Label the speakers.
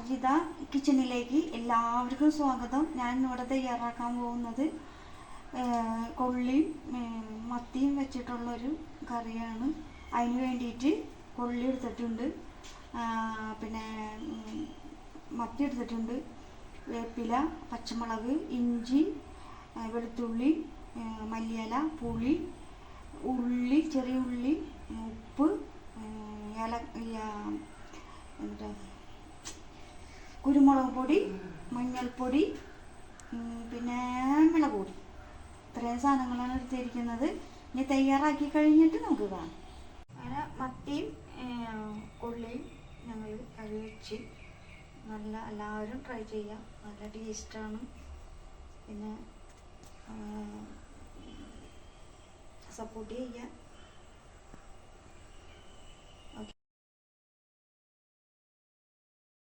Speaker 1: അജിത കിച്ചണിലേക്ക് എല്ലാവർക്കും സ്വാഗതം. ഞാൻ ഇവിടെ തയ്യാറാക്കാൻ പോകുന്നത് കൊള്ളിയും മത്തിയും വെച്ചിട്ടുള്ളൊരു കറിയാണ്. അതിന് വേണ്ടിയിട്ട് കൊള്ളി എടുത്തിട്ടുണ്ട്, പിന്നെ മത്തി എടുത്തിട്ടുണ്ട്, വേപ്പില, പച്ചമുളക്, ഇഞ്ചി, വെളുത്തുള്ളി, മല്ലിയില, പുളി, ഉള്ളി, ചെറിയ ഉള്ളി, ഉപ്പ്, കുരുമുളക് പൊടി, മഞ്ഞൾപ്പൊടി, പിന്നെ മുളക് പൊടി. ഇത്രയും സാധനങ്ങളാണ് എടുത്തിരിക്കുന്നത്. ഇനി തയ്യാറാക്കി കഴിഞ്ഞിട്ട് നമുക്ക് കാണാം. അങ്ങനെ മത്തിയും കൊള്ളിയും ഞങ്ങൾ കറി വെച്ച് എല്ലാവരും ട്രൈ ചെയ്യാം. നല്ല ടേസ്റ്റാണ്. പിന്നെ സപ്പോർട്ട് ചെയ്യുക.